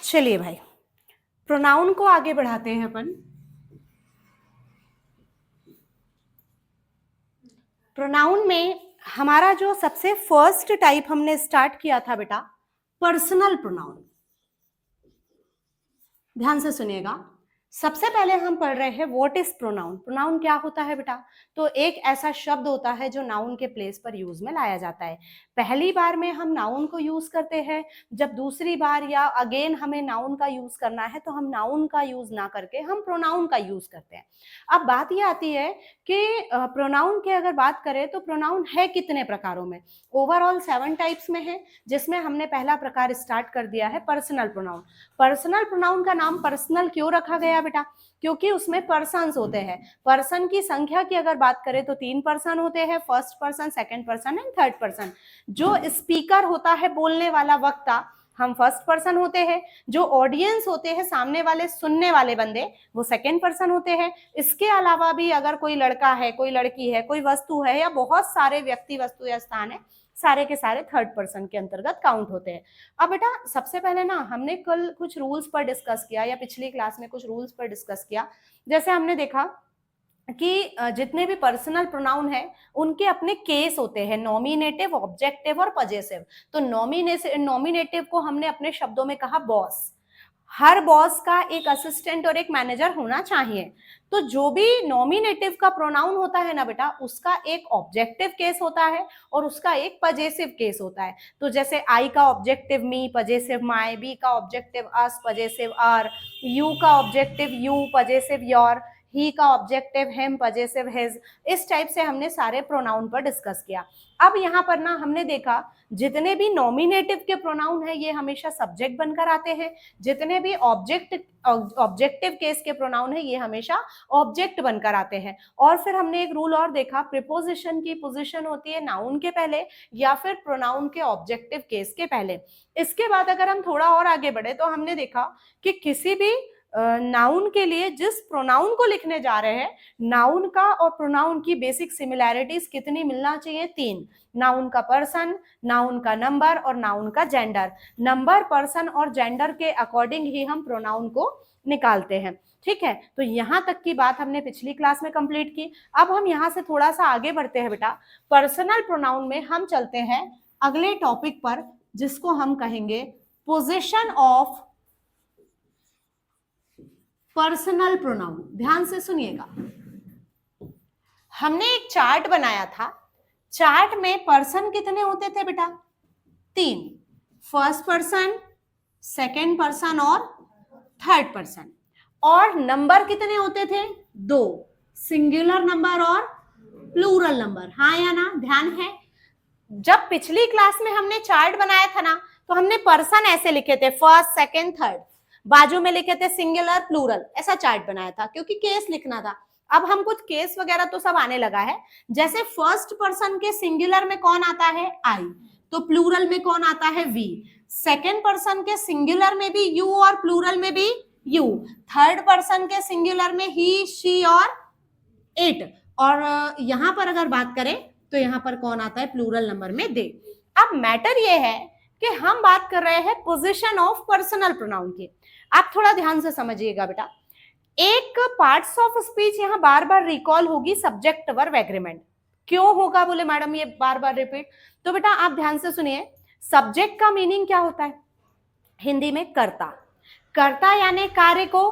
चलिए भाई, प्रोनाउन को आगे बढ़ाते हैं अपन। प्रोनाउन में हमारा जो सबसे फर्स्ट टाइप हमने स्टार्ट किया था बेटा, पर्सनल प्रोनाउन। ध्यान से सुनिएगा। सबसे पहले हम पढ़ रहे हैं व्हाट इज प्रोनाउन। प्रोनाउन क्या होता है बेटा? तो एक ऐसा शब्द होता है जो नाउन के प्लेस पर यूज में लाया जाता है। पहली बार में हम नाउन को यूज करते हैं, जब दूसरी बार या अगेन हमें नाउन का यूज करना है तो हम नाउन का यूज ना करके हम प्रोनाउन का यूज करते हैं। अब बात ये आती है कि प्रोनाउन की अगर बात करें तो प्रोनाउन है कितने प्रकारों में? ओवरऑल 7 टाइप्स में है, जिसमें हमने पहला प्रकार स्टार्ट कर दिया है पर्सनल प्रोनाउन। पर्सनल प्रोनाउन का नाम पर्सनल क्यों रखा गया बेटा? क्योंकि उसमें पर्सन्स होते हैं। पर्सन की संख्या की अगर बात करें तो 3 पर्सन होते हैं, first person, second person and third person. जो स्पीकर होता है, बोलने वाला वक्ता, हम फर्स्ट पर्सन होते हैं। जो ऑडियंस होते हैं, सामने वाले सुनने वाले बंदे, वो सेकंड पर्सन होते हैं। इसके अलावा भी अगर कोई लड़का है, कोई लड़की है, कोई वस्तु है या बहुत सारे व्यक्ति, वस्तु या स्थान है, सारे के सारे थर्ड पर्सन के अंतर्गत काउंट होते हैं। अब बेटा सबसे पहले ना हमने कल कुछ रूल्स पर डिस्कस किया, या पिछली क्लास में कुछ रूल्स पर डिस्कस किया। जैसे हमने देखा कि जितने भी पर्सनल प्रोनाउन है उनके अपने केस होते हैं, नॉमिनेटिव, ऑब्जेक्टिव और पजेसिव। तो नॉमिनेटिव को हमने अपने शब्दों में कहा बॉस। हर बॉस का एक असिस्टेंट और एक मैनेजर होना चाहिए। तो जो भी नॉमिनेटिव का प्रोनाउन होता है ना बेटा, उसका एक ऑब्जेक्टिव केस होता है और उसका एक पजेसिव केस होता है। तो जैसे आई का objective me, possessive my, we का objective us, possessive our, you का objective you, possessive your, he का ऑब्जेक्टिव हिम, पजेसिव हिज। इस टाइप से हमने सारे प्रोनाउन पर डिस्कस किया। अब यहाँ पर ना हमने देखा जितने भी नॉमिनेटिव के प्रोनाउन है ये हमेशा सब्जेक्ट बनकर आते हैं, जितने भी ऑब्जेक्टिव केस के प्रोनाउन है ये हमेशा ऑब्जेक्ट बनकर आते हैं। और फिर हमने एक रूल और देखा, प्रीपोजिशन की पोजीशन होती है नाउन के पहले या फिर प्रोनाउन के ऑब्जेक्टिव केस के पहले। इसके बाद अगर हम थोड़ा और आगे बढ़े तो हमने देखा कि किसी भी नाउन के लिए जिस प्रोनाउन को लिखने जा रहे हैं, नाउन का और प्रोनाउन की बेसिक सिमिलैरिटीज कितनी मिलना चाहिए? 3। नाउन का पर्सन, नाउन का नंबर और नाउन का जेंडर। नंबर, पर्सन और जेंडर के अकॉर्डिंग ही हम प्रोनाउन को निकालते हैं। ठीक है, तो यहां तक की बात हमने पिछली क्लास में कंप्लीट की। अब हम यहां से थोड़ा सा आगे बढ़ते हैं बेटा। पर्सनल प्रोनाउन में हम चलते हैं अगले टॉपिक पर, जिसको हम कहेंगे पोजीशन ऑफ पर्सनल प्रोनाउन। ध्यान से सुनिएगा, हमने एक चार्ट बनाया था। चार्ट में पर्सन कितने होते थे बेटा? 3। फर्स्ट पर्सन, सेकंड पर्सन और थर्ड पर्सन। और नंबर कितने होते थे? 2, सिंगुलर नंबर और प्लूरल नंबर। हाँ या ना? ध्यान है? जब पिछली क्लास में हमने चार्ट बनाया था ना, तो हमने पर्सन ऐसे लिखे थे, फर्स्ट, सेकंड, थर्ड, बाजू में लिखे थे सिंगुलर, प्लूरल, ऐसा चार्ट बनाया था क्योंकि केस लिखना था। अब हम कुछ केस वगैरह तो सब आने लगा है। जैसे फर्स्ट पर्सन के सिंगुलर में कौन आता है? आई, तो प्लूरल में कौन आता है? वी। सेकंड पर्सन के सिंगुलर में भी यू और प्लूरल में भी यू। थर्ड पर्सन के सिंगुलर में ही, शी और इट। और यहां पर अगर बात करें तो यहां पर कौन आता है? प्लूरल नंबर में दे। अब मैटर ये है कि हम बात कर रहे हैं पोजीशन ऑफ पर्सनल प्रोनाउन की। आप थोड़ा ध्यान से समझिएगा बेटा। एक पार्ट्स ऑफ स्पीच यहां बार बार रिकॉल होगी, सब्जेक्ट वर्ब एग्रीमेंट। क्यों होगा बोले मैडम ये बार बार रिपीट? तो बेटा आप ध्यान से सुनिए, सब्जेक्ट का मीनिंग क्या होता है हिंदी में? कर्ता। कर्ता यानी कार्य को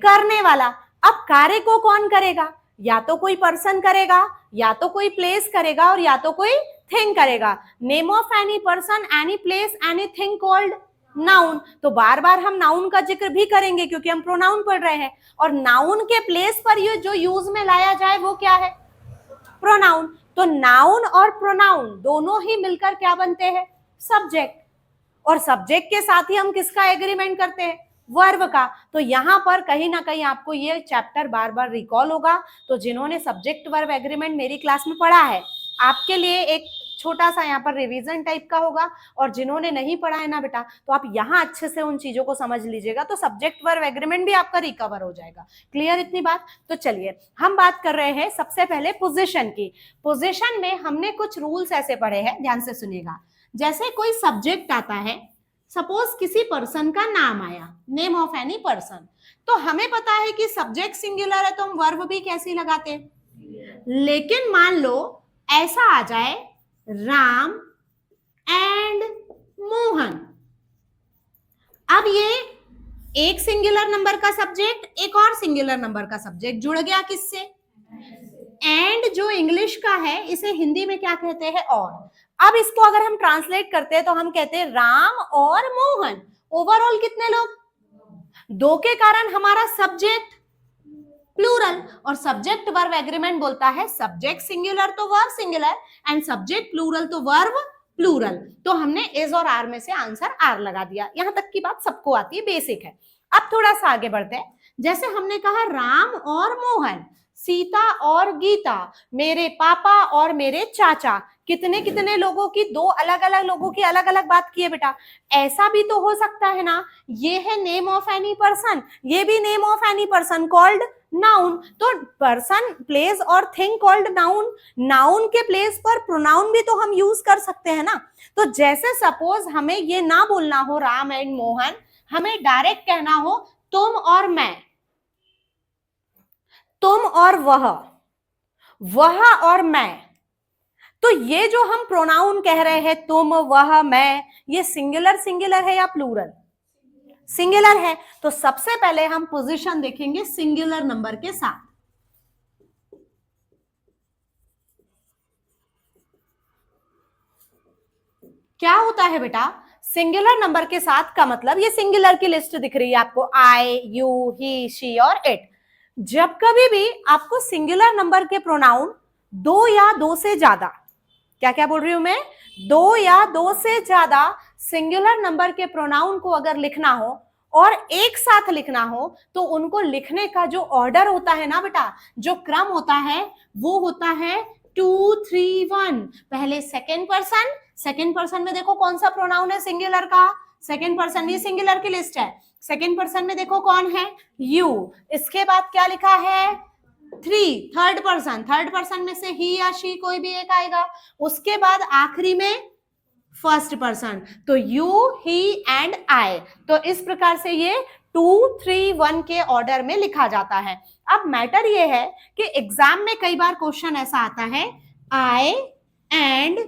करने वाला। अब कार्य को कौन करेगा? या तो कोई पर्सन करेगा, या तो कोई प्लेस करेगा, और या तो कोई थिंग करेगा। Name of any person, any place, any thing called noun. तो बार बार हम नाउन का जिक्र भी करेंगे क्योंकि हम प्रोनाउन पढ़ रहे हैं। और नाउन के प्लेस पर ये जो यूज में लाया जाए वो क्या है? प्रोनाउन। तो नाउन और प्रोनाउन दोनों ही मिलकर क्या बनते हैं? सब्जेक्ट। और सब्जेक्ट के साथ ही हम किसका एग्रीमेंट करते हैं? वर्ब का। तो यहां पर कहीं ना कहीं आपको ये चैप्टर बार बार रिकॉल होगा। तो जिन्होंने सब्जेक्ट वर्ब एग्रीमेंट मेरी क्लास में पढ़ा है, आपके लिए एक छोटा सा यहाँ पर रिवीजन टाइप का होगा। और जिन्होंने नहीं पढ़ा है ना बेटा, तो आप यहाँ अच्छे से उन चीजों को समझ लीजिएगा, तो सब्जेक्ट वर्ब एग्रीमेंट भी आपका रिकवर हो जाएगा। क्लियर इतनी बात? तो चलिए हम बात कर रहे हैं सबसे पहले पोजीशन की। पोजीशन में हमने कुछ रूल्स ऐसे पढ़े हैं, ध्यान से सुनिएगा। जैसे कोई सब्जेक्ट आता है, सपोज किसी पर्सन का नाम आया, नेम ऑफ एनी पर्सन, तो हमें पता है कि सब्जेक्ट सिंगुलर है तो हम वर्ब भी कैसे लगाते हैं। लेकिन मान लो ऐसा आ जाए राम एंड मोहन, अब ये एक सिंगुलर नंबर का सब्जेक्ट एक और सिंगुलर नंबर का सब्जेक्ट जुड़ गया किससे, एंड जो इंग्लिश का है इसे हिंदी में क्या कहते हैं, और। अब इसको अगर हम ट्रांसलेट करते हैं तो हम कहते हैं राम और मोहन, ओवरऑल कितने लोग, दो के कारण हमारा सब्जेक्ट प्लूरल, और सब्जेक्ट वर्ब एग्रीमेंट बोलता है सब्जेक्ट सिंगुलर तो verb singular and subject plural तो वर्ब प्लूरल। तो हमने इज और आर में से आंसर आर लगा दिया। यहां तक की बात सबको आती है, बेसिक है। अब थोड़ा सा आगे बढ़ते हैं। जैसे हमने कहा राम और मोहन, सीता और गीता, मेरे पापा और मेरे चाचा, कितने कितने लोगों की, दो अलग अलग लोगों की अलग अलग बात की है बेटा। ऐसा भी तो हो सकता है ना, ये है नेम ऑफ एनी पर्सन, ये भी name of any person called noun, तो पर्सन प्लेस और थिंग कॉल्ड नाउन, नाउन के प्लेस पर प्रोनाउन भी तो हम यूज कर सकते हैं ना। तो जैसे सपोज हमें ये ना बोलना हो राम एंड मोहन, हमें डायरेक्ट कहना हो तुम और मैं, तुम और वह और मैं। तो ये जो हम प्रोनाउन कह रहे हैं तुम वह मैं, ये सिंगुलर सिंगुलर है या प्लूरल, सिंगुलर है। तो सबसे पहले हम पोजीशन देखेंगे सिंगुलर नंबर के साथ। क्या होता है बेटा, सिंगुलर नंबर के साथ का मतलब, ये सिंगुलर की लिस्ट दिख रही है आपको, आई, यू, ही, शी और इट। जब कभी भी आपको सिंगुलर नंबर के प्रोनाउन दो या दो से ज्यादा, क्या क्या बोल रही हूं मैं, दो या दो से ज्यादा सिंगुलर नंबर के प्रोनाउन को अगर लिखना हो और एक साथ लिखना हो, तो उनको लिखने का जो ऑर्डर होता है ना बेटा, जो क्रम होता है वो होता है 2 3 1। पहले सेकेंड पर्सन, सेकेंड पर्सन में देखो कौन सा प्रोनाउन है सिंगुलर का, सेकेंड पर्सन, ये सिंगुलर की लिस्ट है। सेकेंड पर्सन में देखो कौन है, यू। इसके बाद क्या लिखा है, 3, थर्ड पर्सन, थर्ड पर्सन में से ही या शी कोई भी एक आएगा। उसके बाद आखिरी में फर्स्ट पर्सन, तो यू, ही एंड आई। तो इस प्रकार से ये 2 3 1 के ऑर्डर में लिखा जाता है। अब मैटर ये है कि एग्जाम में कई बार क्वेश्चन ऐसा आता है, आई एंड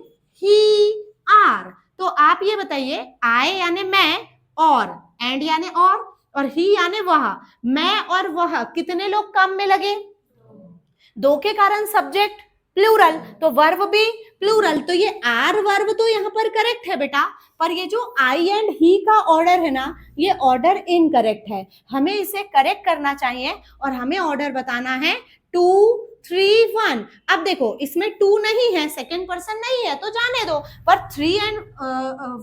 ही आर, तो आप ये बताइए आई यानी मैं, और एंड यानी और ही यानी वह, मैं और वह कितने लोग काम में लगे, दो के कारण सब्जेक्ट प्लूरल, तो वर्ब भी प्लूरल। तो ये आर वर्ब तो यहाँ पर करेक्ट है बेटा, पर ये जो आई एंड ही का ऑर्डर है ना, ये ऑर्डर इनकरेक्ट है। हमें इसे करेक्ट करना चाहिए और हमें ऑर्डर बताना है 2 3 1। अब देखो इसमें 2 नहीं है, सेकेंड पर्सन नहीं है, तो जाने दो, पर 3 एंड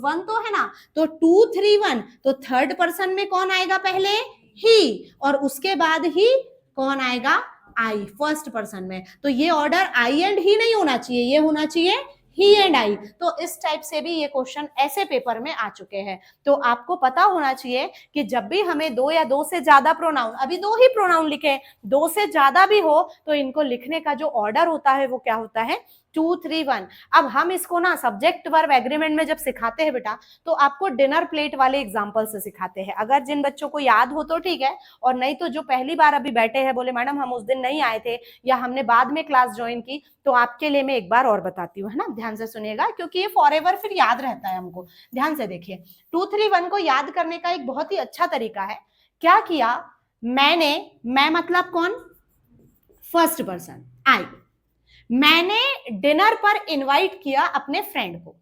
1 तो है ना, तो 2 3 1। तो थर्ड पर्सन में कौन आएगा पहले, ही, और उसके बाद ही कौन आएगा, आई, फर्स्ट पर्सन में। तो ये ऑर्डर आई एंड ही नहीं होना चाहिए, ये होना चाहिए ही एंड आई। तो इस टाइप से भी ये क्वेश्चन ऐसे पेपर में आ चुके हैं। तो आपको पता होना चाहिए कि जब भी हमें दो या दो से ज्यादा प्रोनाउन, अभी दो ही प्रोनाउन लिखे, दो से ज्यादा भी हो तो इनको लिखने का जो ऑर्डर होता है वो क्या होता है, 2 3 1। अब हम इसको ना सब्जेक्ट वर्ब एग्रीमेंट में जब सिखाते हैं बेटा, तो आपको डिनर प्लेट वाले एग्जाम्पल से सिखाते हैं। अगर जिन बच्चों को याद हो तो ठीक है, और नहीं तो जो पहली बार अभी बैठे हैं, बोले मैडम हम उस दिन नहीं आए थे या हमने बाद में क्लास ज्वाइन की, तो आपके लिए मैं एक बार और बताती हूँ, है ना, ध्यान से सुनिएगा, क्योंकि ये फॉरएवर फिर याद रहता है हमको। ध्यान से देखिए, 2 3 1 को याद करने का एक बहुत ही अच्छा तरीका है। क्या किया मैंने, मैं मतलब कौन, फर्स्ट पर्सन आई, मैंने डिनर पर इनवाइट किया अपने फ्रेंड को।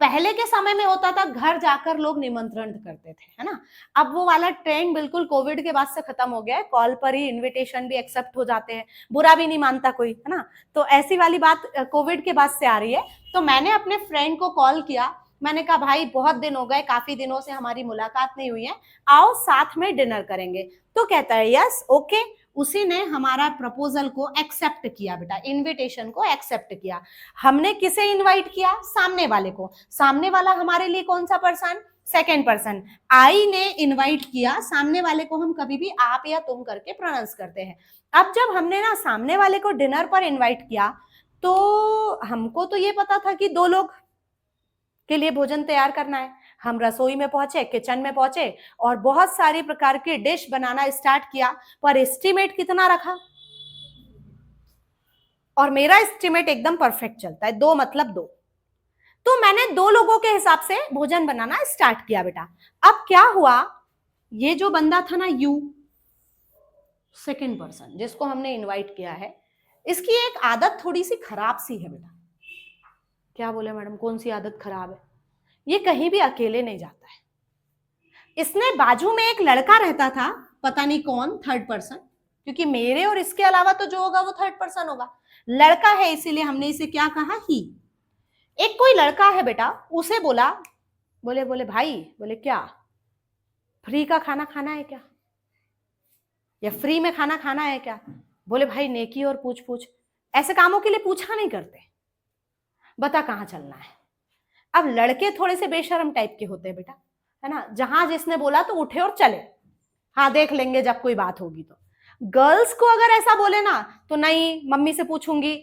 पहले के समय में होता था घर जाकर लोग निमंत्रण करते थे, है ना। अब वो वाला ट्रेंड बिल्कुल कोविड के बाद से खत्म हो गया है, कॉल पर ही इनविटेशन भी एक्सेप्ट हो जाते हैं, बुरा भी नहीं मानता कोई, है ना। तो ऐसी वाली बात कोविड के बाद से आ रही है। तो मैंने अपने फ्रेंड को कॉल किया, मैंने कहा भाई बहुत दिन हो गए, काफी दिनों से हमारी मुलाकात नहीं हुई है, आओ साथ में डिनर करेंगे। तो कहता है यस ओके। उसी ने हमारा प्रपोजल को एक्सेप्ट किया बेटा, इनविटेशन को एक्सेप्ट किया। हमने किसे इनवाइट किया, सामने वाले को। सामने वाला हमारे लिए कौन सा पर्सन, सेकेंड पर्सन। आई ने इनवाइट किया, सामने वाले को हम कभी भी आप या तुम करके प्रोनाउंस करते हैं। अब जब हमने ना सामने वाले को डिनर पर इनवाइट किया, तो हमको तो ये पता था कि 2 लोग के लिए भोजन तैयार करना है, हम रसोई में पहुंचे, किचन में पहुंचे और बहुत सारी प्रकार की डिश बनाना स्टार्ट किया, पर एस्टिमेट कितना रखा? और मेरा एस्टिमेट एकदम परफेक्ट चलता है, 2 मतलब 2। तो मैंने 2 लोगों के हिसाब से भोजन बनाना स्टार्ट किया बेटा। अब क्या हुआ, ये जो बंदा था ना यू, सेकंड पर्सन जिसको हमने इनवाइट किया है, इसकी एक आदत थोड़ी सी खराब सी है बेटा। क्या बोले मैडम, कौन सी आदत खराब है? ये कहीं भी अकेले नहीं जाता है। इसने बाजू में एक लड़का रहता था, पता नहीं कौन, थर्ड पर्सन, क्योंकि मेरे और इसके अलावा तो जो होगा वो थर्ड पर्सन होगा। लड़का है इसीलिए हमने इसे क्या कहा, ही। एक कोई लड़का है बेटा, उसे बोला, बोले बोले भाई, बोले क्या फ्री का खाना खाना है क्या, या फ्री में खाना खाना है क्या? बोले भाई नेकी और पूछ पूछ, ऐसे कामों के लिए पूछा नहीं करते, बता कहाँ चलना है। अब लड़के थोड़े से बेशर्म टाइप के होते हैं बेटा, है ना, जहां जिसने बोला तो उठे और चले, हाँ देख लेंगे जब कोई बात होगी तो। गर्ल्स को अगर ऐसा बोले ना तो नहीं, मम्मी से पूछूंगी,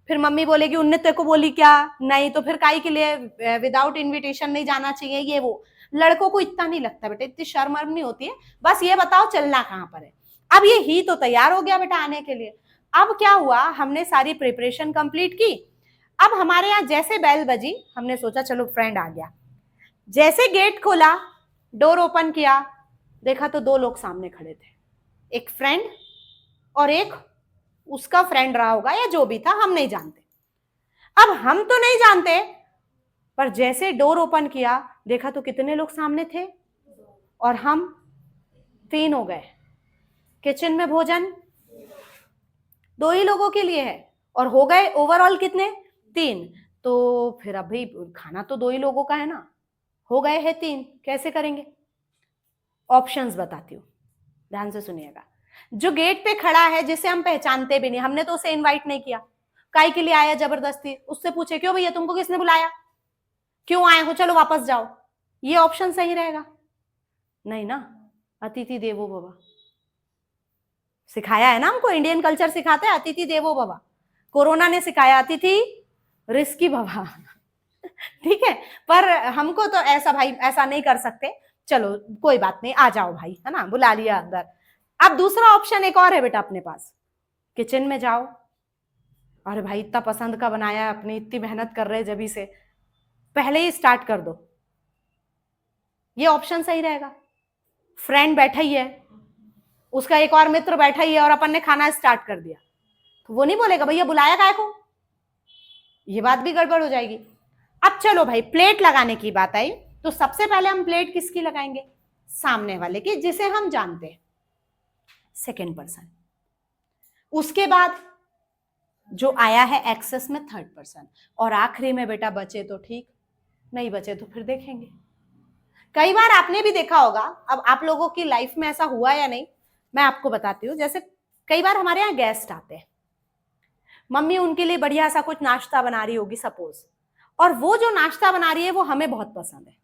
फिर मम्मी बोलेगी उनने तेरे को बोली क्या, नहीं तो फिर काई के लिए विदाउट इनविटेशन नहीं जाना चाहिए, ये वो। लड़कों को इतना नहीं लगता बेटा, इतनी शर्म नहीं होती है, बस ये बताओ चलना कहाँ पर है। अब ये ही तो तैयार हो गया बेटा आने के लिए। अब क्या हुआ, हमने सारी प्रिपरेशन कंप्लीट की। अब हमारे यहाँ जैसे बेल बजी, हमने सोचा चलो फ्रेंड आ गया। जैसे गेट खोला, डोर ओपन किया, देखा तो 2 लोग सामने खड़े थे, एक फ्रेंड और एक उसका फ्रेंड रहा होगा या जो भी था, हम नहीं जानते। अब हम तो नहीं जानते, पर जैसे डोर ओपन किया देखा तो कितने लोग सामने थे, और हम 3 हो गए। किचन में भोजन 2 ही लोगों के लिए है, और हो गए ओवरऑल कितने, 3। तो फिर अब भाई खाना तो 2 ही लोगों का है ना, हो गए हैं 3, कैसे करेंगे? ऑप्शंस बताती हूँ, ध्यान से सुनिएगा। जो गेट पे खड़ा है, जिसे हम पहचानते भी नहीं, हमने तो उसे इनवाइट नहीं किया, काई के लिए आया जबरदस्ती, उससे पूछे क्यों भैया तुमको किसने बुलाया, क्यों आए हो, चलो वापस जाओ, ये ऑप्शन सही रहेगा? नहीं ना, अतिथि देवो भव, सिखाया है ना हमको, इंडियन कल्चर सिखाते हैं अतिथि देवो भव। कोरोना ने सिखाया अतिथि रिस्की भव ठीक है, पर हमको तो ऐसा भाई ऐसा नहीं कर सकते, चलो कोई बात नहीं, आ जाओ भाई, है ना, बुला लिया अंदर। अब दूसरा ऑप्शन एक और है बेटा अपने पास, किचन में जाओ, अरे भाई इतना पसंद का बनाया, अपनी इतनी मेहनत कर रहे जब से, पहले ही स्टार्ट कर दो, ये ऑप्शन सही रहेगा। फ्रेंड बैठा ही है, उसका एक और मित्र बैठा ही है, और अपन ने खाना स्टार्ट कर दिया, तो वो नहीं बोलेगा भैया बुलाया काय को, ये बात भी गड़बड़ हो जाएगी। अब चलो भाई प्लेट लगाने की बात आई, तो सबसे पहले हम प्लेट किसकी लगाएंगे, सामने वाले की, जिसे हम जानते हैं, सेकेंड पर्सन। उसके बाद जो आया है एक्सेस में, थर्ड पर्सन, और आखिरी में बेटा बचे तो ठीक, नहीं बचे तो फिर देखेंगे। कई बार आपने भी देखा होगा, अब आप लोगों की लाइफ में ऐसा हुआ या नहीं मैं आपको बताती हूँ। जैसे कई बार हमारे यहाँ गेस्ट आते हैं, मम्मी उनके लिए बढ़िया सा कुछ नाश्ता बना रही होगी सपोज, और वो जो नाश्ता बना रही है वो हमें बहुत पसंद है,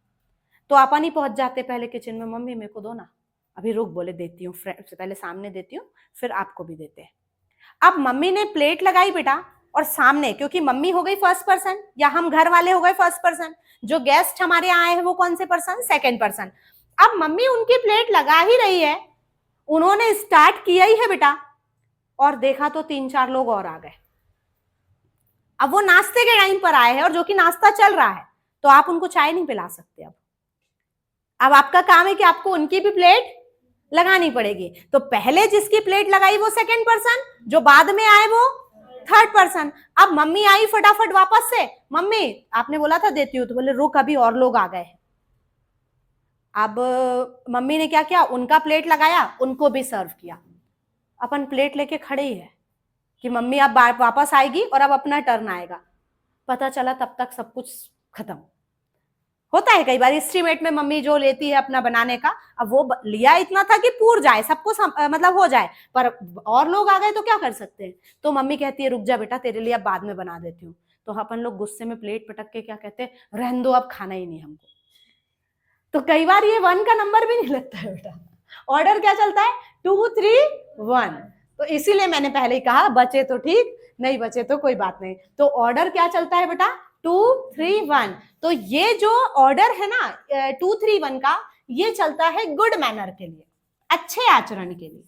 तो अपन ही पहुंच जाते पहले किचन में, मम्मी मेरे को दो ना, अभी रुक, बोले देती हूँ, पहले सामने देती हूँ फिर आपको भी देते हैं। अब मम्मी ने प्लेट लगाई बेटा, और सामने, क्योंकि मम्मी हो गई फर्स्ट पर्सन, या हम घर वाले हो गए फर्स्ट पर्सन, जो गेस्ट हमारे यहाँ आए हैं वो कौन से पर्सन, सेकेंड पर्सन। अब मम्मी उनकी प्लेट लगा ही रही है, उन्होंने स्टार्ट किया ही है बेटा, और देखा तो 3-4 लोग और आ गए। अब वो नाश्ते के टाइम पर आए हैं, और जो कि नाश्ता चल रहा है, तो आप उनको चाय नहीं पिला सकते। अब आपका काम है कि आपको उनकी भी प्लेट लगानी पड़ेगी। तो पहले जिसकी प्लेट लगाई वो सेकंड पर्सन, जो बाद में आए वो थर्ड पर्सन। अब मम्मी आई फटाफट वापस से, मम्मी आपने बोला था देती हूँ, तो बोले रुक अभी और लोग आ गए। अब मम्मी ने क्या किया, उनका प्लेट लगाया, उनको भी सर्व किया। अपन प्लेट लेके खड़े ही है कि मम्मी अब वापस आएगी और अब अपना टर्न आएगा। पता चला तब तक सब कुछ खत्म। होता है कई बार एस्टीमेट में मम्मी जो लेती है अपना बनाने का, अब वो लिया इतना था कि पूर जाए, सबको मतलब हो जाए, पर और लोग आ गए तो क्या कर सकते हैं। तो मम्मी कहती है रुक जा बेटा, तेरे लिए अब बाद में बना देती हूँ। तो अपन लोग गुस्से में प्लेट पटक के क्या कहते हैं, रहने दो अब खाना ही नहीं हमको। तो कई बार ये 1 का नंबर भी नहीं लगता है बेटा, ऑर्डर क्या चलता है 2, 3, 1। तो इसीलिए मैंने पहले ही कहा बचे तो ठीक, नहीं बचे तो कोई बात नहीं। तो ऑर्डर क्या चलता है बेटा 2-3-1। तो ये जो ऑर्डर है ना 2-3-1 का, ये चलता है गुड मैनर के लिए, अच्छे आचरण के लिए।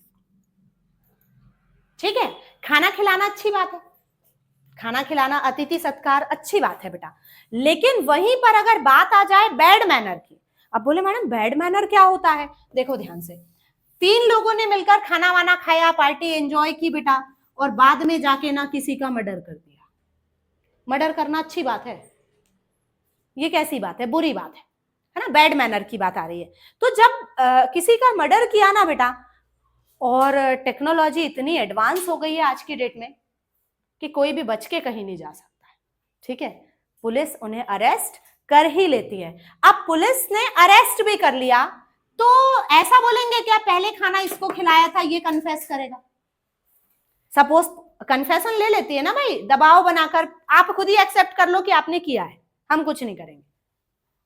ठीक है, खाना खिलाना अच्छी बात है, खाना खिलाना, अतिथि सत्कार अच्छी बात है बेटा। लेकिन वहीं पर अगर बात आ जाए बैड मैनर की, अब बोले मैडम बैड मैनर क्या होता है? देखो ध्यान से, 3 लोगों ने मिलकर खाना वाना खाया, पार्टी एंजॉय की बेटा, और बाद में जाके ना किसी का मर्डर कर दिया। मर्डर करना अच्छी बात है? ये कैसी बात है? बुरी बात है ना, बैड मैनर की बात आ रही है। तो जब किसी का मर्डर किया ना बेटा, और टेक्नोलॉजी इतनी एडवांस हो गई है आज की डेट में कि कोई भी बच के कहीं नहीं जा सकता है। ठीक है, पुलिस उन्हें अरेस्ट कर ही लेती है। अब पुलिस ने अरेस्ट भी कर लिया तो ऐसा बोलेंगे क्या पहले खाना इसको खिलाया था, ये कन्फेस करेगा? सपोज कन्फेशन ले लेती है ना भाई, दबाव बनाकर, आप खुद ही एक्सेप्ट कर लो कि आपने किया है, हम कुछ नहीं करेंगे।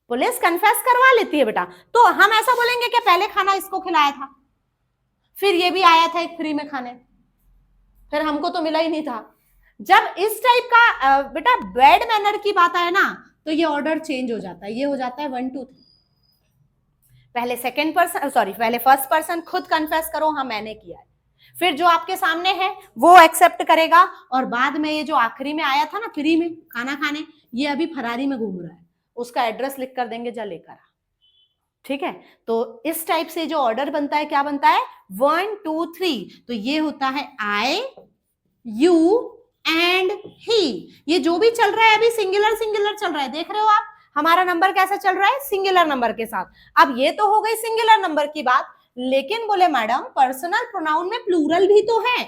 पुलिस कन्फेस करवा लेती है बेटा, तो हम ऐसा बोलेंगे कि पहले खाना इसको खिलाया था, फिर ये भी आया था एक फ्री में खाने, फिर हमको तो मिला ही नहीं था। जब इस टाइप का बेटा बैड मैनर की बात आए ना, तो ये ऑर्डर चेंज हो जाता है, ये हो जाता है 1 2 3। पहले पहले फर्स्ट पर्सन खुद कन्फेस करो, हाँ मैंने किया है, फिर जो आपके सामने है वो एक्सेप्ट करेगा, और बाद में ये जो आखिरी में आया था ना फ्री में खाना खाने, ये अभी फरारी में घूम रहा है, उसका एड्रेस लिख कर देंगे, जा लेकर आ। ठीक है, तो इस टाइप से जो ऑर्डर बनता है, क्या बनता है? 1 2 3। तो ये होता है आई, यू एंड ही। ये जो भी चल रहा है अभी सिंगुलर सिंगुलर चल रहा है, देख रहे हो आप हमारा नंबर कैसा चल रहा है? सिंगुलर नंबर के साथ। अब ये तो हो गई सिंगुलर नंबर की बात, लेकिन बोले मैडम पर्सनल प्रोनाउन में प्लूरल भी तो है,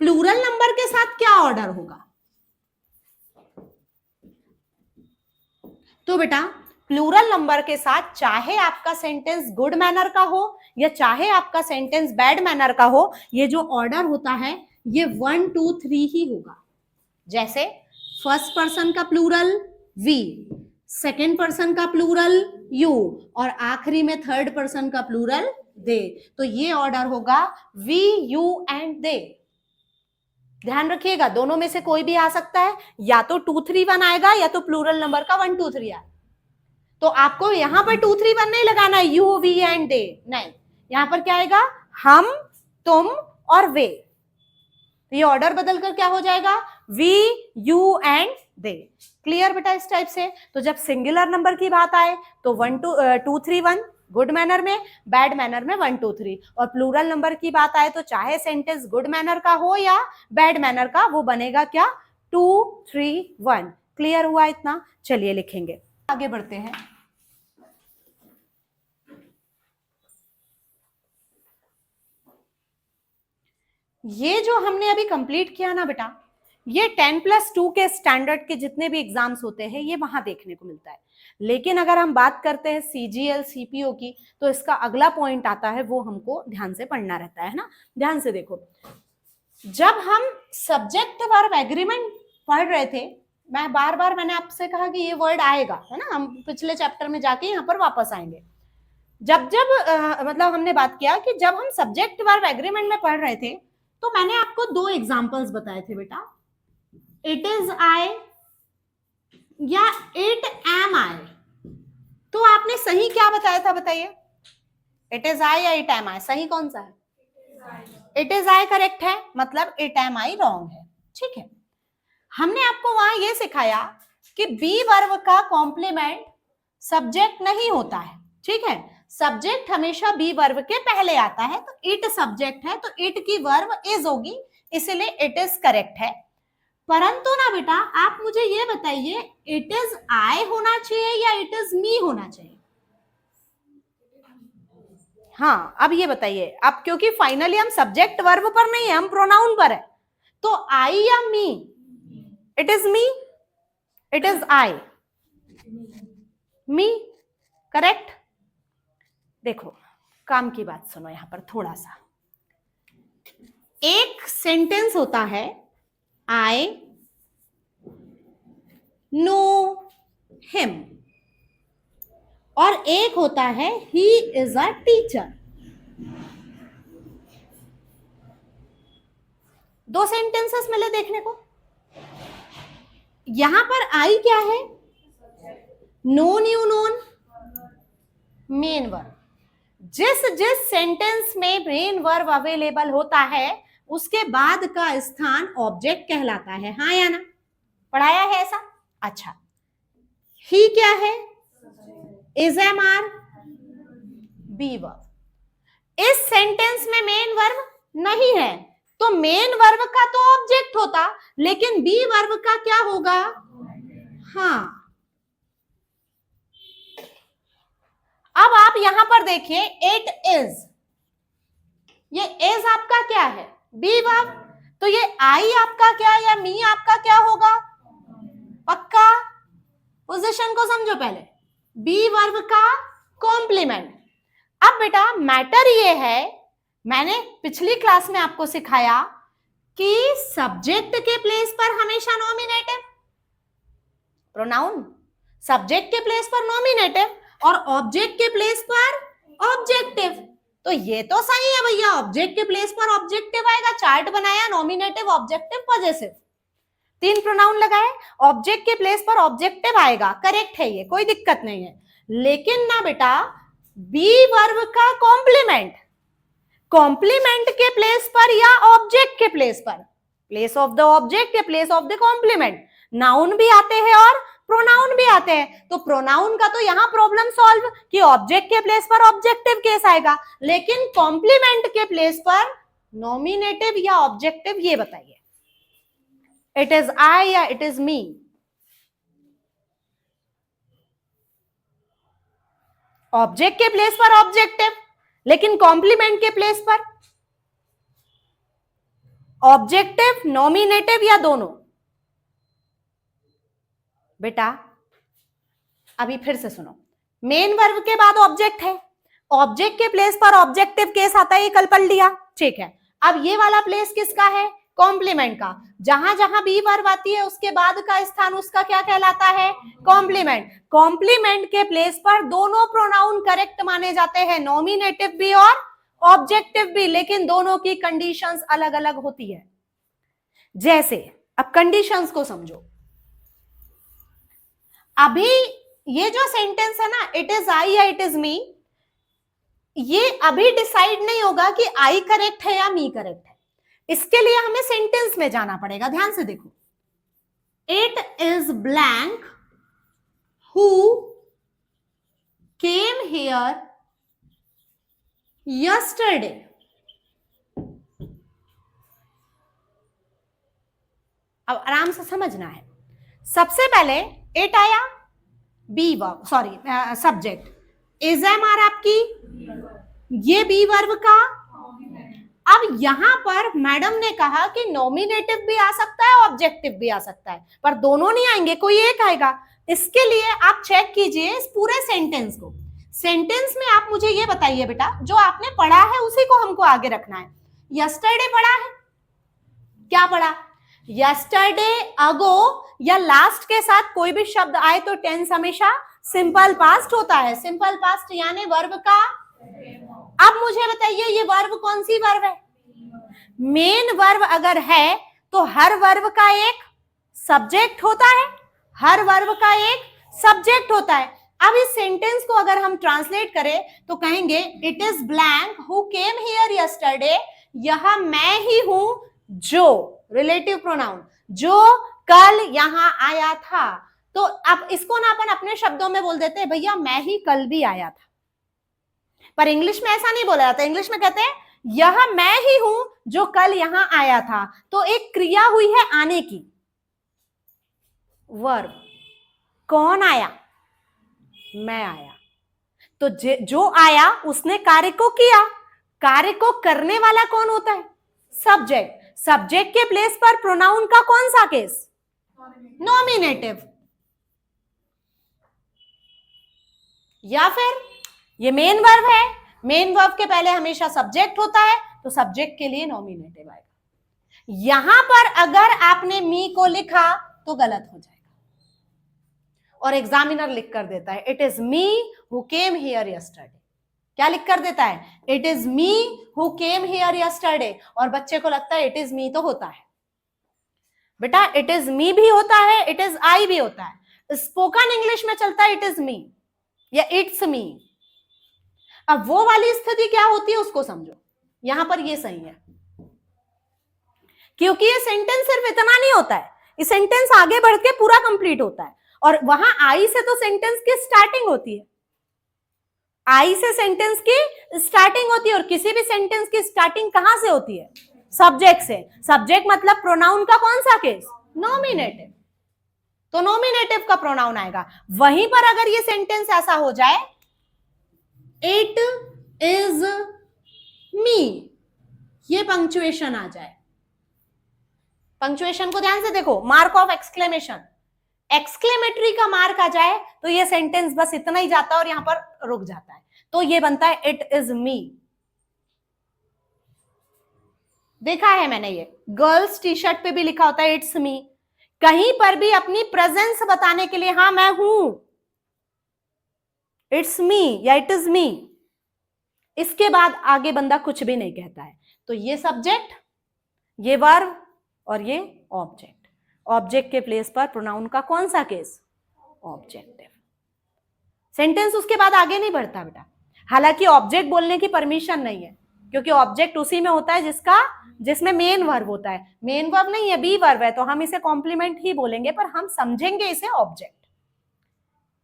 प्लूरल नंबर के साथ क्या ऑर्डर होगा? तो बेटा प्लूरल नंबर के साथ चाहे आपका सेंटेंस गुड मैनर का हो या चाहे आपका सेंटेंस बैड मैनर का हो, ये जो ऑर्डर होता है ये 1 2 3 ही होगा। जैसे फर्स्ट पर्सन का प्लूरल वी, सेकेंड पर्सन का प्लूरल यू, और आखिरी में थर्ड पर्सन का प्लूरल दे। तो ये ऑर्डर होगा वी, यू एंड दे। ध्यान रखिएगा, दोनों में से कोई भी आ सकता है, या तो 2 3 1 आएगा या तो प्लूरल नंबर का 1 2 3 आएगा। तो आपको यहां पर 2 3 1 नहीं लगाना है, यू वी एंड दे, नहीं, यहां पर क्या आएगा? हम, तुम और वे। ये ऑर्डर बदलकर क्या हो जाएगा? We, you and they. Clear बेटा इस टाइप से? तो जब सिंगुलर नंबर की बात आए तो 1 2 3 1 गुड मैनर में, बैड मैनर में 1 2 3, और प्लूरल नंबर की बात आए तो चाहे सेंटेंस गुड मैनर का हो या बैड मैनर का, वो बनेगा क्या? 2 3 1। क्लियर हुआ इतना? चलिए लिखेंगे, आगे बढ़ते हैं। ये जो हमने अभी कंप्लीट किया ना बेटा, ये 10+2 के स्टैंडर्ड के जितने भी एग्जाम्स होते हैं ये वहां देखने को मिलता है। लेकिन अगर हम बात करते हैं सीजीएल सीपीओ की, तो इसका अगला पॉइंट आता है, वो हमको ध्यान से पढ़ना रहता है ना। ध्यान से देखो, जब हम सब्जेक्ट वर्ब एग्रीमेंट पढ़ रहे थे, मैं बार बार मैंने आपसे कहा कि ये वर्ड आएगा, है ना, हम पिछले चैप्टर में जाके यहाँ पर वापस आएंगे। जब मतलब हमने बात किया कि जब हम सब्जेक्ट वर्ब एग्रीमेंट में पढ़ रहे थे, तो मैंने आपको 2 एग्जांपल्स बताए थे बेटा, इट इज आई या इट एम आई। तो आपने सही क्या बताया था, बताइए? इट इज आई या इट एम आई? सही कौन सा है? इट इज आई करेक्ट है, मतलब इट एम आई रॉन्ग है। ठीक है, हमने आपको वहां ये सिखाया कि बी वर्ब का कॉम्प्लीमेंट सब्जेक्ट नहीं होता है। ठीक है, सब्जेक्ट हमेशा बी वर्ब के पहले आता है, तो इट सब्जेक्ट है तो इट की वर्ब इज होगी, इसलिए इट इज करेक्ट है। परंतु ना बेटा आप मुझे ये बताइए, इट इज आई होना चाहिए या इट इज मी होना चाहिए? हाँ, अब ये बताइए, अब क्योंकि फाइनली हम सब्जेक्ट वर्ब पर नहीं है, हम प्रोनाउन पर है, तो आई या me? It is me, it is I, me, correct. देखो काम की बात सुनो यहां पर थोड़ा सा, एक सेंटेंस होता है आई नो हिम, और एक होता है ही इज अ टीचर। दो सेंटेंसेस मिले देखने को, यहां पर आई क्या है? Known you known main verb. जिस जिस सेंटेंस में मेन वर्ब अवेलेबल होता है उसके बाद का स्थान ऑब्जेक्ट कहलाता है, हाँ या ना? पढ़ाया है ऐसा? अच्छा, ही क्या है? Is am are be verb. इस सेंटेंस में मेन वर्ब नहीं है तो मेन वर्ब का तो ऑब्जेक्ट होता, लेकिन बी वर्ब का क्या होगा? हाँ। अब आप यहां पर देखिए, इट इज, ये इज आपका क्या है? Be verb. तो ये आई आपका क्या या मी आपका क्या होगा? पक्का? पोजीशन को समझो पहले, बी वर्ब का कॉम्प्लीमेंट। अब बेटा मैटर ये है, मैंने पिछली क्लास में आपको सिखाया कि सब्जेक्ट के प्लेस पर हमेशा नॉमिनेटिव प्रोनाउन, सब्जेक्ट के प्लेस पर नॉमिनेटिव और ऑब्जेक्ट के प्लेस पर ऑब्जेक्टिव। तो ये तो सही है भैया, ऑब्जेक्ट के प्लेस पर ऑब्जेक्टिव आएगा, चार्ट बनाया, नॉमिनेटिव ऑब्जेक्टिव पॉजेसिव, 3 प्रोनाउन लगाए, ऑब्जेक्ट के प्लेस पर ऑब्जेक्टिव आएगा, करेक्ट है, ये कोई दिक्कत नहीं है। लेकिन ना बेटा, बी वर्ब का कॉम्प्लीमेंट, कॉम्प्लीमेंट के प्लेस पर या ऑब्जेक्ट के प्लेस पर, प्लेस ऑफ द ऑब्जेक्ट या place of the complement, noun भी आते हैं और प्रोनाउन भी आते हैं। तो प्रोनाउन का तो यहां प्रॉब्लम सॉल्व कि ऑब्जेक्ट के प्लेस पर ऑब्जेक्टिव केस आएगा, लेकिन कॉम्प्लीमेंट के प्लेस पर नॉमिनेटिव या ऑब्जेक्टिव, ये बताइए, इट इज आई या इट इज मी? ऑब्जेक्ट के प्लेस पर ऑब्जेक्टिव, लेकिन कॉम्प्लीमेंट के प्लेस पर ऑब्जेक्टिव, नॉमिनेटिव या दोनों? बेटा अभी फिर से सुनो, मेन वर्ब के बाद ऑब्जेक्ट है, ऑब्जेक्ट के प्लेस पर ऑब्जेक्टिव केस आता है, ये कल पढ़ लिया, ठीक है। अब ये वाला प्लेस किसका है? कॉम्प्लीमेंट का। जहां जहां बी वर्ब आती है उसके बाद का स्थान उसका क्या कहलाता है? कॉम्प्लीमेंट। कॉम्प्लीमेंट के प्लेस पर दोनों प्रोनाउन करेक्ट माने जाते हैं, नॉमिनेटिव भी और ऑब्जेक्टिव भी, लेकिन दोनों की कंडीशंस अलग अलग होती है। जैसे अब कंडीशंस को समझो, अभी ये जो सेंटेंस है ना, इट इज आई या इट इज मी, ये अभी डिसाइड नहीं होगा कि आई करेक्ट है या मी करेक्ट है, इसके लिए हमें सेंटेंस में जाना पड़ेगा। ध्यान से देखो, it is blank who came here yesterday. अब आराम से समझना है, सबसे पहले इट आया, be verb, sorry subject, is am are आपकी, ये बी वर्ब का। अब यहां पर मैडम ने कहा कि नॉमिनेटिव भी आ सकता है, ऑब्जेक्टिव भी आ सकता है, पर दोनों नहीं आएंगे, कोई एक आएगा। इसके लिए आप चेक कीजिए इस पूरे सेंटेंस को। सेंटेंस में आप मुझे ये बताइए बेटा, जो आपने पढ़ा है उसी को हमको आगे रखना है। यस्टरडे पढ़ा है, क्या पढ़ा? यस्टरडे, अगो या लास्ट के साथ कोई भी शब्द आए तो टेंस हमेशा सिंपल पास्ट होता है। सिंपल पास्ट यानी वर्ब का। अब मुझे बताइए, ये वर्ब कौन सी वर्ब है? मेन वर्ब अगर है तो हर वर्ब का एक सब्जेक्ट होता है, हर वर्ब का एक सब्जेक्ट होता है। अब इस सेंटेंस को अगर हम ट्रांसलेट करें तो कहेंगे it is blank who came here yesterday, यह मैं ही हूं जो, रिलेटिव प्रोनाउन, जो कल यहां आया था। तो अब इसको ना अपन अपने शब्दों में बोल देते हैं, भैया मैं ही कल भी आया था, पर इंग्लिश में ऐसा नहीं बोला जाता। इंग्लिश में कहते हैं यह मैं ही हूं जो कल यहां आया था। तो एक क्रिया हुई है आने की, वर्ब। कौन आया? मैं आया। तो जो आया उसने कार्य को किया, कार्य को करने वाला कौन होता है? सब्जेक्ट। सब्जेक्ट के प्लेस पर प्रोनाउन का कौन सा केस? नॉमिनेटिव। या फिर ये मेन वर्ब है, मेन वर्ब के पहले हमेशा सब्जेक्ट होता है, तो सब्जेक्ट के लिए नॉमिनेटिव आएगा। यहां पर अगर आपने मी को लिखा तो गलत हो जाएगा, और एग्जामिनर लिख कर देता है it is me who came here yesterday. क्या लिख कर देता है? It is me who came here yesterday, और बच्चे को लगता है इट इज मी तो होता है। बेटा इट इज मी भी होता है, इट इज आई भी होता है। स्पोकन इंग्लिश में चलता है इट इज मी या इट्स मी। अब वो वाली स्थिति क्या होती है उसको समझो। यहां पर ये सही है, क्योंकि ये सेंटेंस सिर्फ इतना नहीं होता है, ये सेंटेंस आगे बढ़ के पूरा कंप्लीट होता है। और वहां आई से तो सेंटेंस की स्टार्टिंग होती है, आई से सेंटेंस की स्टार्टिंग होती है। और किसी भी सेंटेंस की स्टार्टिंग कहां से होती है? सब्जेक्ट से। सब्जेक्ट मतलब प्रोनाउन का कौन सा केस? नॉमिनेटिव। तो नॉमिनेटिव का प्रोनाउन आएगा। वहीं पर अगर ये सेंटेंस ऐसा हो जाए इट इज मी, ये पंक्चुएशन आ जाए। पंक्चुएशन को ध्यान से देखो, मार्क ऑफ एक्सक्लेमेशन, एक्सक्लेमेटरी का मार्क आ जाए तो ये सेंटेंस बस इतना ही जाता है और यहां पर रुक जाता है। तो ये बनता है इट इज मी। देखा है मैंने, ये गर्ल्स टी शर्ट पे भी लिखा होता है इट्स मी। कहीं पर भी अपनी प्रेजेंस बताने के लिए हाँ मैं हूं, इट्स मी या इट इज मी, इसके बाद आगे बंदा कुछ भी नहीं कहता है। तो ये सब्जेक्ट, ये वर्ब और ये ऑब्जेक्ट। ऑब्जेक्ट के प्लेस पर प्रोनाउन का कौन सा केस? ऑब्जेक्टिव। सेंटेंस उसके बाद आगे नहीं बढ़ता बेटा। हालांकि ऑब्जेक्ट बोलने की परमिशन नहीं है, क्योंकि ऑब्जेक्ट उसी में होता है जिसमें मेन वर्ब होता है। मेन वर्ब नहीं है, बी वर्ब है, तो हम इसे कॉम्प्लीमेंट ही बोलेंगे, पर हम समझेंगे इसे ऑब्जेक्ट।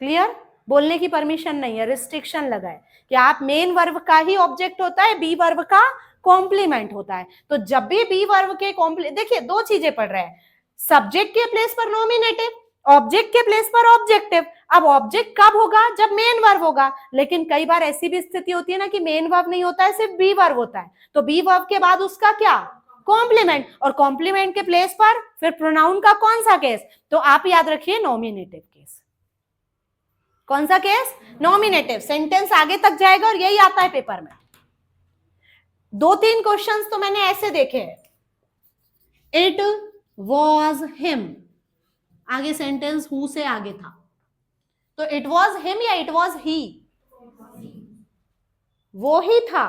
क्लियर? बोलने की परमिशन नहीं है, रिस्ट्रिक्शन लगा है कि आप मेन वर्ब का ही ऑब्जेक्ट होता है, बी वर्ब का कॉम्प्लीमेंट होता है। तो जब भी बी वर्ब के देखिए दो चीजें पढ़ रहे हैं, सब्जेक्ट के प्लेस पर नॉमिनेटिव, ऑब्जेक्ट के प्लेस पर ऑब्जेक्टिव। अब ऑब्जेक्ट कब होगा? जब मेन वर्ब होगा। लेकिन कई बार ऐसी भी स्थिति होती है ना कि मेन वर्ब नहीं होता है, सिर्फ बी वर्ब होता है। तो बी वर्ब के बाद उसका क्या? कॉम्प्लीमेंट। और कॉम्प्लीमेंट के प्लेस पर फिर प्रोनाउन का कौन सा केस? तो आप याद रखिए नॉमिनेटिव केस। कौन सा केस? नॉमिनेटिव। सेंटेंस आगे तक जाएगा और यही आता है पेपर में। 2-3 क्वेश्चंस तो मैंने ऐसे देखे हैं, इट वॉज हिम, आगे सेंटेंस हु से आगे था, तो इट वॉज हिम या इट वॉज ही? वो ही था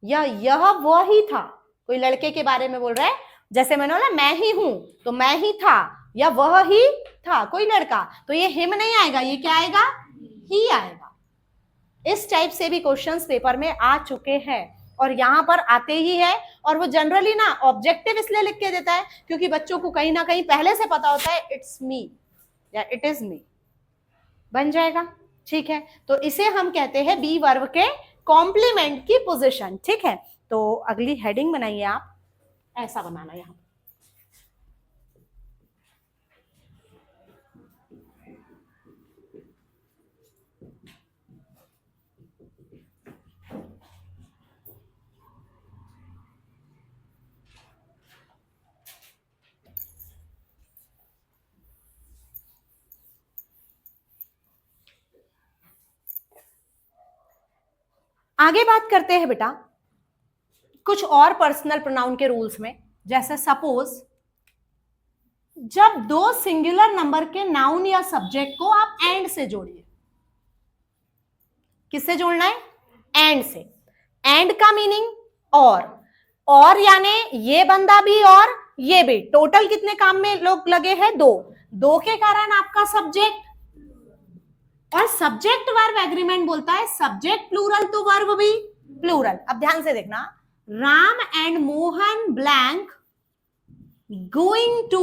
या यह वो ही था? कोई लड़के के बारे में बोल रहा है, जैसे मैंने बोला मैं ही हूं, तो मैं ही था या वह ही था कोई लड़का, तो ये हिम नहीं आएगा, ये क्या आएगा? ही आएगा। इस टाइप से भी क्वेश्चंस पेपर में आ चुके हैं और यहां पर आते ही है। और वो जनरली ना ऑब्जेक्टिव इसलिए लिख के देता है क्योंकि बच्चों को कहीं ना कहीं पहले से पता होता है इट्स मी या इट इज मी। बन जाएगा, ठीक है। तो इसे हम कहते हैं बी वर्ब के कॉम्प्लीमेंट की पोजीशन, ठीक है। तो अगली हेडिंग बनाइए आप, ऐसा बनाना यहां। आगे बात करते हैं बेटा कुछ और पर्सनल प्रोनाउन के रूल्स में। जैसे सपोज जब 2 सिंगुलर नंबर के नाउन या सब्जेक्ट को आप एंड से जोड़िए। किससे जोड़ना है? एंड से। एंड का मीनिंग और यानी ये बंदा भी और ये भी, टोटल कितने काम में लोग लगे हैं? 2 के कारण आपका सब्जेक्ट, और सब्जेक्ट वर्ब एग्रीमेंट बोलता है सब्जेक्ट प्लूरल तो वर्ब भी प्लूरल। अब ध्यान से देखना, Ram and Mohan blank going to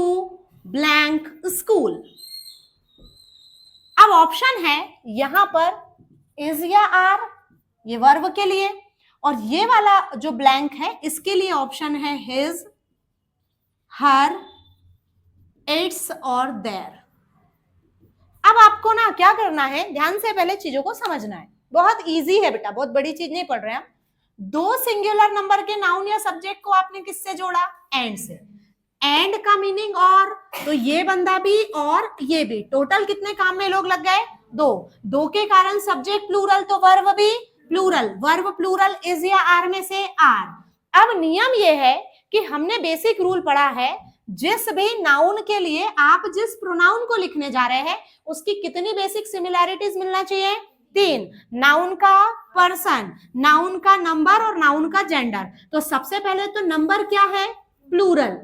blank school. अब ऑप्शन है यहां पर इज या आर, ये वर्ब के लिए, और ये वाला जो ब्लैंक है इसके लिए ऑप्शन है हिज, हर, इट्स और देयर। अब आपको ना क्या करना है, ध्यान से पहले चीजों को समझना है। बहुत इजी है बेटा, बहुत बड़ी चीज नहीं पढ़ रहे हैं। 2 सिंगुलर नंबर के नाउन या सब्जेक्ट को आपने किससे जोड़ा? एंड से। एंड का मीनिंग और, तो ये बंदा भी और ये भी, टोटल कितने काम में लोग लग गए? 2 के कारण सब्जेक्ट प्लूरल तो वर्ब भी प्लूरल, वर्ब प्लूरल इज या आर में से आर। अब नियम ये है कि हमने बेसिक रूल पढ़ा है, जिस भी नाउन के लिए आप जिस प्रोनाउन को लिखने जा रहे हैं उसकी कितनी बेसिक सिमिलैरिटीज मिलना चाहिए? 3। नाउन का पर्सन, नाउन का नंबर और नाउन का जेंडर। तो सबसे पहले तो नंबर क्या है? प्लूरल,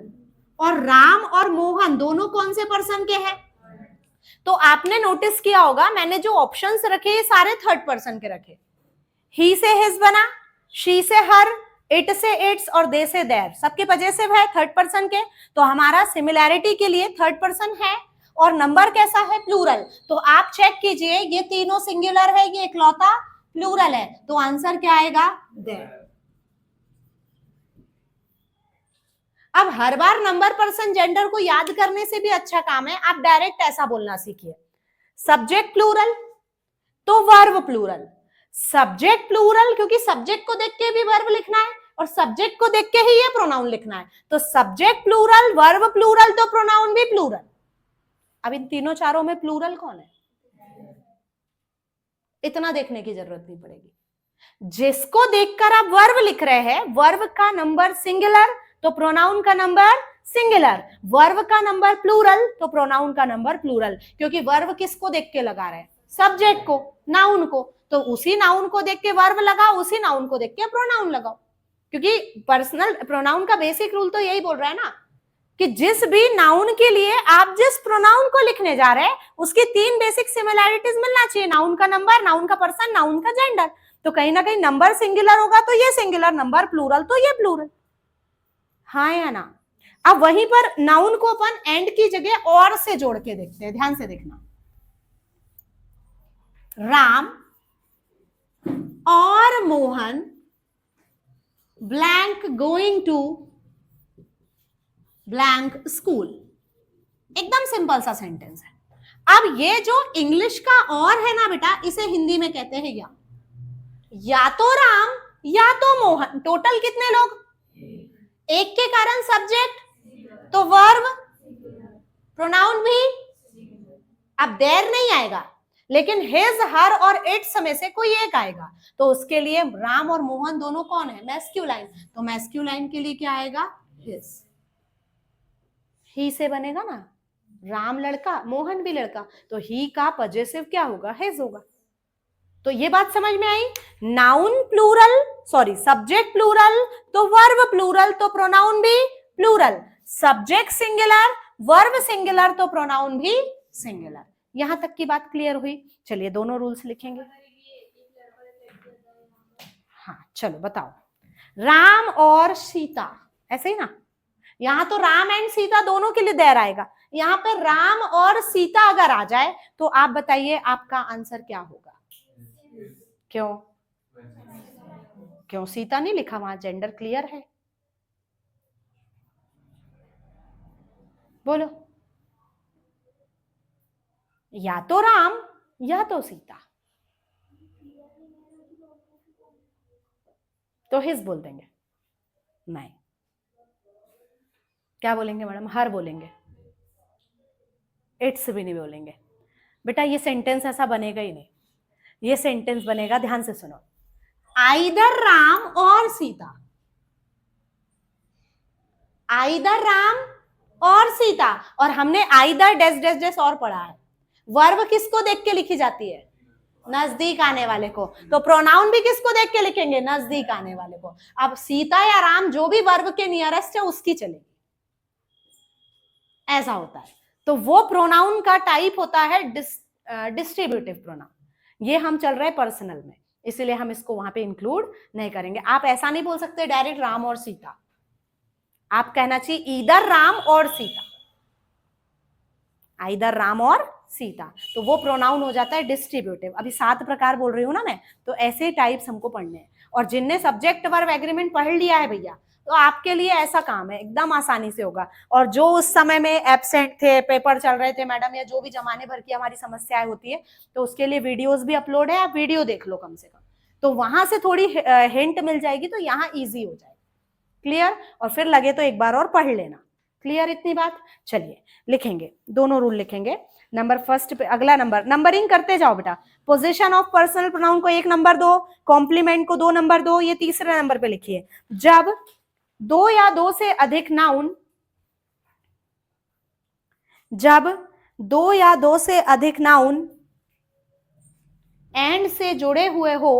और राम और मोहन दोनों कौन से पर्सन के हैं? तो आपने नोटिस किया होगा मैंने जो ऑप्शंस रखे ये सारे थर्ड पर्सन के रखे। ही से हिज बना, शी से हर, इट से इट्स और दे से देयर, सबके पजेसिव है थर्ड पर्सन के। तो हमारा सिमिलैरिटी के लिए थर्ड पर्सन है और नंबर कैसा है? प्लूरल। तो आप चेक कीजिए ये तीनों सिंगुलर है, ये इकलौता प्लूरल है, तो आंसर क्या आएगा? देयर। अब हर बार नंबर पर्सन जेंडर को याद करने से भी अच्छा काम है आप डायरेक्ट ऐसा बोलना सीखिए, सब्जेक्ट प्लूरल तो वर्ब प्लूरल। सब्जेक्ट प्लूरल क्योंकि सब्जेक्ट को देख के भी वर्ब लिखना है और सब्जेक्ट को देख के ही ये प्रोनाउन लिखना है, तो सब्जेक्ट प्लूरल, वर्ब प्लूरल तो प्रोनाउन भी प्लूरल। अब इन तीनों चारों में प्लूरल कौन है? इतना देखने की जरूरत नहीं पड़ेगी। जिसको देखकर आप वर्ब लिख रहे हैं, वर्ब का नंबर सिंगुलर तो प्रोनाउन का नंबर सिंगुलर, वर्ब का नंबर प्लूरल तो प्रोनाउन का नंबर प्लूरल, क्योंकि वर्ब किसको देख के लगा रहे हैं? सब्जेक्ट को, नाउन को, तो उसी नाउन को देख के वर्ब लगाओ, उसी नाउन को देख के प्रोनाउन लगाओ, क्योंकि पर्सनल प्रोनाउन का बेसिक रूल तो यही बोल रहा है ना कि जिस भी नाउन के लिए आप जिस प्रोनाउन को लिखने जा रहे हैं उसकी तीन बेसिक सिमिलैरिटीज मिलना चाहिए, नाउन का नंबर, नाउन का पर्सन, नाउन का जेंडर। तो कहीं ना कहीं नंबर सिंगुलर होगा तो ये सिंगुलर, नंबर प्लूरल तो ये प्लूरल, हाँ या ना? अब वहीं पर नाउन को अपन एंड की जगह और से जोड़ के देखते हैं, ध्यान से देखना। राम और Mohan blank going to blank school, एकदम सिंपल सा सेंटेंस है। अब ये जो इंग्लिश का और है ना बेटा, इसे हिंदी में कहते हैं या तो राम या तो मोहन। टोटल कितने लोग? एक के कारण सब्जेक्ट तो वर्ब, प्रोनाउन भी, अब देयर नहीं आएगा लेकिन हिज, हर और इट्स में से कोई एक आएगा, तो उसके लिए राम और मोहन दोनों कौन है? मैस्क्यूलाइन, तो मैस्क्यूलाइन के लिए क्या आएगा? हिज। ही से बनेगा ना, राम लड़का मोहन भी लड़का, तो ही का पजेसिव क्या होगा? हिज होगा। तो ये बात समझ में आई? Noun plural, sorry subject plural तो वर्ब प्लूरल तो प्रोनाउन भी plural, subject singular, verb singular तो प्रोनाउन भी सिंगुलर। यहां तक की बात क्लियर हुई? चलिए दोनों रूल्स लिखेंगे। हाँ चलो बताओ, राम और सीता, ऐसे ही ना, यहां तो राम एंड सीता दोनों के लिए देर आएगा, यहां पे राम और सीता अगर आ जाए तो आप बताइए आपका आंसर क्या होगा? क्यों? क्यों सीता नहीं लिखा? वहां जेंडर क्लियर है, बोलो। या तो राम या तो सीता, तो हिज बोल देंगे। नहीं, क्या बोलेंगे मैडम? हर बोलेंगे, इट्स भी नहीं बोलेंगे। बेटा ये सेंटेंस ऐसा बनेगा ही नहीं, ये सेंटेंस बनेगा, ध्यान से सुनो, आइदर राम और सीता, आइदर राम और सीता, और हमने आइदर डैश डैश डैश और पढ़ा है। वर्ब किसको देख के लिखी जाती है? नजदीक आने वाले को, तो प्रोनाउन भी किसको देख के लिखेंगे? नजदीक आने वाले को। अब सीता या राम जो भी वर्ब के नियरेस्ट है उसकी चलेगी, ऐसा होता है। तो वो प्रोनाउन का टाइप होता है डिस्ट्रीब्यूटिव प्रोनाउन, ये हम चल रहे हैं पर्सनल में, इसलिए हम इसको वहां पे इंक्लूड नहीं करेंगे। आप ऐसा नहीं बोल सकते डायरेक्ट राम और सीता, आप कहना चाहिए ईदर राम और सीता, आइदर राम और सीता, तो वो प्रोनाउन हो जाता है डिस्ट्रीब्यूटिव। अभी 7 प्रकार बोल रही हूँ ना मैं, तो ऐसे टाइप्स हमको पढ़ने हैं। और जिनने सब्जेक्ट वर्ब एग्रीमेंट पढ़ लिया है भैया, तो आपके लिए ऐसा काम है, एकदम आसानी से होगा। और जो उस समय में एब्सेंट थे, पेपर चल रहे थे मैडम, या जो भी जमाने भर की हमारी समस्याएं होती है, तो उसके लिए वीडियोज भी अपलोड है, आप वीडियो देख लो कम से कम, तो वहां से थोड़ी हिंट मिल जाएगी, तो यहाँ ईजी हो जाएगी। क्लियर? और फिर लगे तो एक बार और पढ़ लेना। क्लियर इतनी बात? चलिए लिखेंगे, दोनों रूल लिखेंगे। नंबर फर्स्ट पे, अगला नंबर, नंबरिंग करते जाओ बेटा। पोजीशन ऑफ पर्सनल प्रोनाउन को 1 नंबर दो, कॉम्प्लीमेंट को 2 नंबर दो, ये तीसरे नंबर पे लिखिए। जब 2 या 2 से अधिक नाउन, जब 2 से अधिक नाउन एंड से जुड़े हुए हो